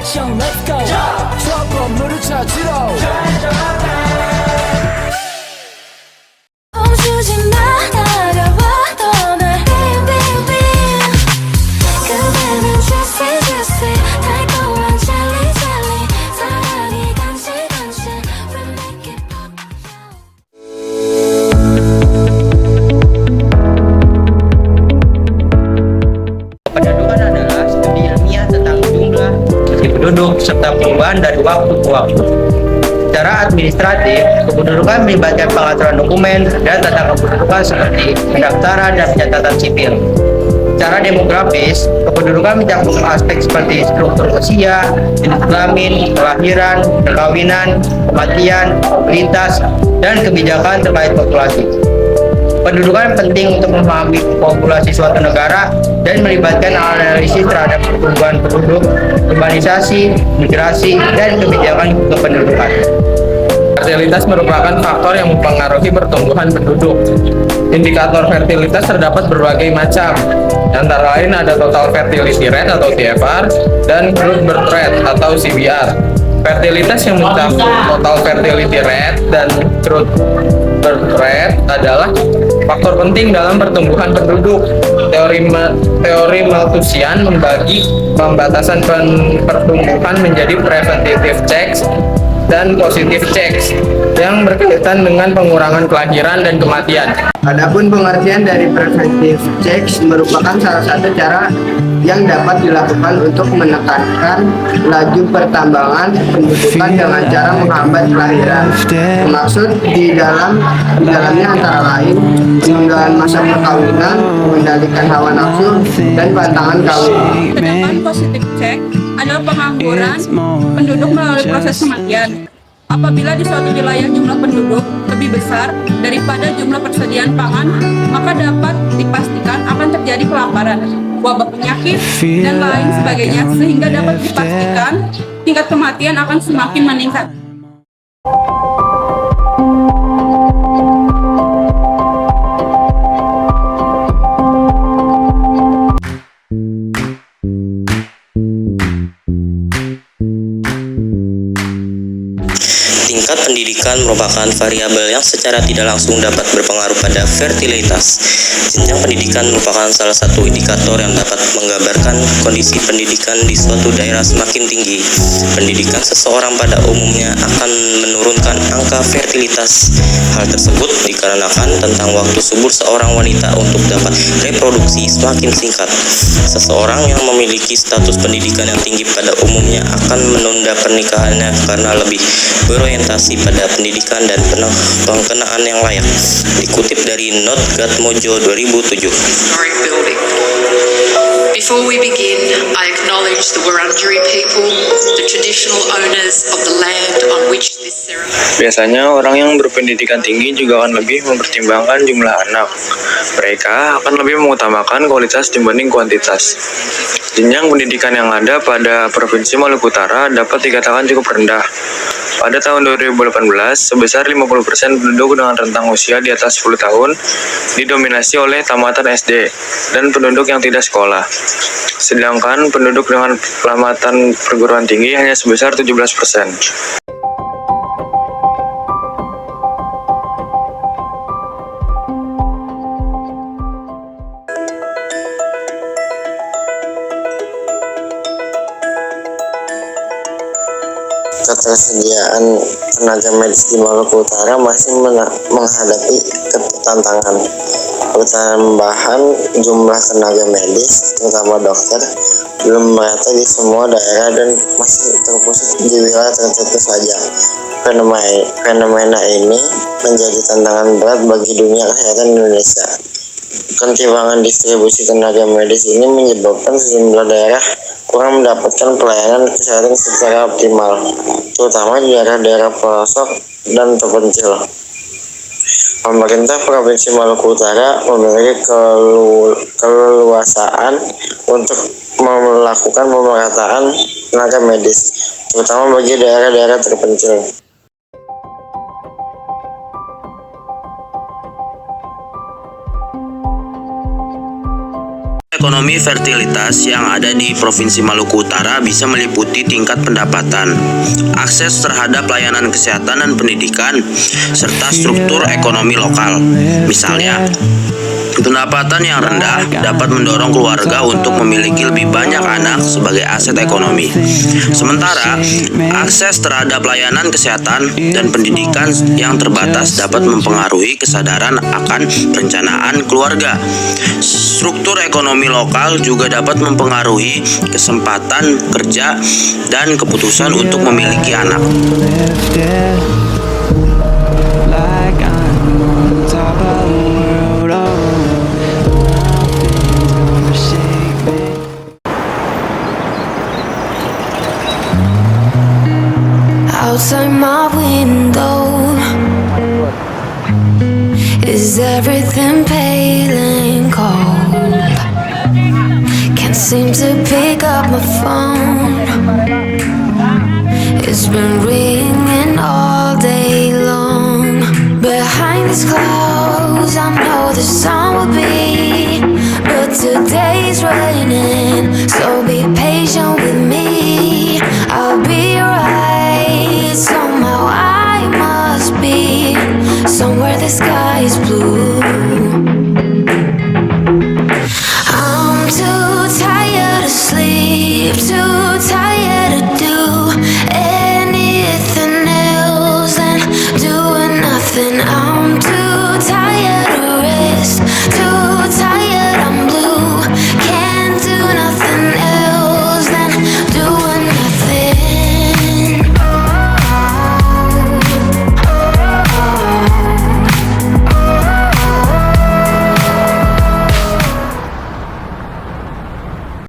액션 let's go 저 건물을 찾으러 멈추지 마 다가와도 날 그대는 juicy 달콤한 jelly 사랑이 간질 We make it pop Pendudukan adalah studi ilmiah tentang jumlah penduduk serta perubahan dari waktu ke waktu. Secara administratif, kependudukan melibatkan pengaturan dokumen dan tata kependudukan seperti pendaftaran dan pencatatan sipil. Secara demografis, kependudukan mencakup aspek seperti struktur usia, jenis kelamin, kelahiran, perkawinan, kematian, lintas, dan kebijakan terkait populasi. Pendudukan penting untuk memahami populasi suatu negara dan melibatkan analisis terhadap pertumbuhan penduduk, urbanisasi, migrasi, dan kebijakan kependudukan. Fertilitas merupakan faktor yang mempengaruhi pertumbuhan penduduk. Indikator fertilitas terdapat berbagai macam, antara lain ada total fertility rate atau TFR dan growth birth rate atau CBR. Fertilitas yang mencakup total fertility rate dan growth birth rate adalah faktor penting dalam pertumbuhan penduduk. Teori Malthusian membagi pembatasan pertumbuhan menjadi preventive checks dan positive checks yang berkaitan dengan pengurangan kelahiran dan kematian. Adapun pengertian dari preventive checks merupakan salah satu cara yang dapat dilakukan untuk menekankan laju pertambangan pendudukan dengan cara menghambat kelahiran. Maksud di dalamnya antara lain penundaan masa perkawinan, mengendalikan hawa nafsu, dan pantangan kawin. Sedangkan positive check adalah pengangguran penduduk melalui proses kematian. Apabila di suatu wilayah jumlah penduduk lebih besar daripada jumlah persediaan pangan, maka dapat dipastikan akan terjadi kelaparan, wabah penyakit, dan lain sebagainya, sehingga dapat dipastikan tingkat kematian akan semakin meningkat. Tingkat pendidikan merupakan variabel yang secara tidak langsung dapat berpengaruh pada fertilitas. Jenjang pendidikan merupakan salah satu indikator yang dapat menggambarkan kondisi pendidikan di suatu daerah semakin tinggi. Pendidikan seseorang pada umumnya akan menurunkan angka fertilitas. Hal tersebut dikarenakan tentang waktu subur seorang wanita untuk dapat reproduksi semakin singkat. Seseorang yang memiliki status pendidikan yang tinggi pada umumnya akan menunda pernikahannya karena lebih berorientasi pada pendidikan dan pengenaan yang layak. Dikutip dari Not God Mojo 2007. Before we begin, I acknowledge the Wurundjeri people, the traditional owners of the land on which this ceremony. Biasanya orang yang berpendidikan tinggi juga akan lebih mempertimbangkan jumlah anak. Mereka akan lebih mengutamakan kualitas dibanding kuantitas. Jenjang pendidikan yang ada pada Provinsi Maluku Utara dapat dikatakan cukup rendah. Pada tahun 2018, sebesar 50% penduduk dengan rentang usia di atas 10 tahun didominasi oleh tamatan SD dan penduduk yang tidak sekolah. Sedangkan penduduk dengan tamatan perguruan tinggi hanya sebesar 17%. Ketersediaan tenaga medis di Maluku Utara masih menghadapi tantangan. Tambahan jumlah tenaga medis, terutama dokter, belum merata di semua daerah dan masih terpusat di wilayah tertentu saja. Fenomena ini menjadi tantangan berat bagi dunia kesehatan Indonesia. Ketimpangan distribusi tenaga medis ini menyebabkan sejumlah daerah kurang mendapatkan pelayanan kesehatan secara optimal, terutama di daerah-daerah pelosok dan terpencil. Pemerintah Provinsi Maluku Utara memiliki keleluasaan untuk melakukan pemerataan tenaga medis, terutama bagi daerah-daerah terpencil. Ekonomi fertilitas yang ada di Provinsi Maluku Utara bisa meliputi tingkat pendapatan, akses terhadap layanan kesehatan dan pendidikan, serta struktur ekonomi lokal. Misalnya, pendapatan yang rendah dapat mendorong keluarga untuk memiliki lebih banyak anak sebagai aset ekonomi. Sementara, akses terhadap layanan kesehatan dan pendidikan yang terbatas dapat mempengaruhi kesadaran akan perencanaan keluarga. Struktur ekonomi lokal juga dapat mempengaruhi kesempatan kerja dan keputusan untuk memiliki anak. Outside my window, is everything pale and cold? Can't seem to pick up my phone. It's been ringing all day long. Behind these clouds, I know the sun will be, but today's red.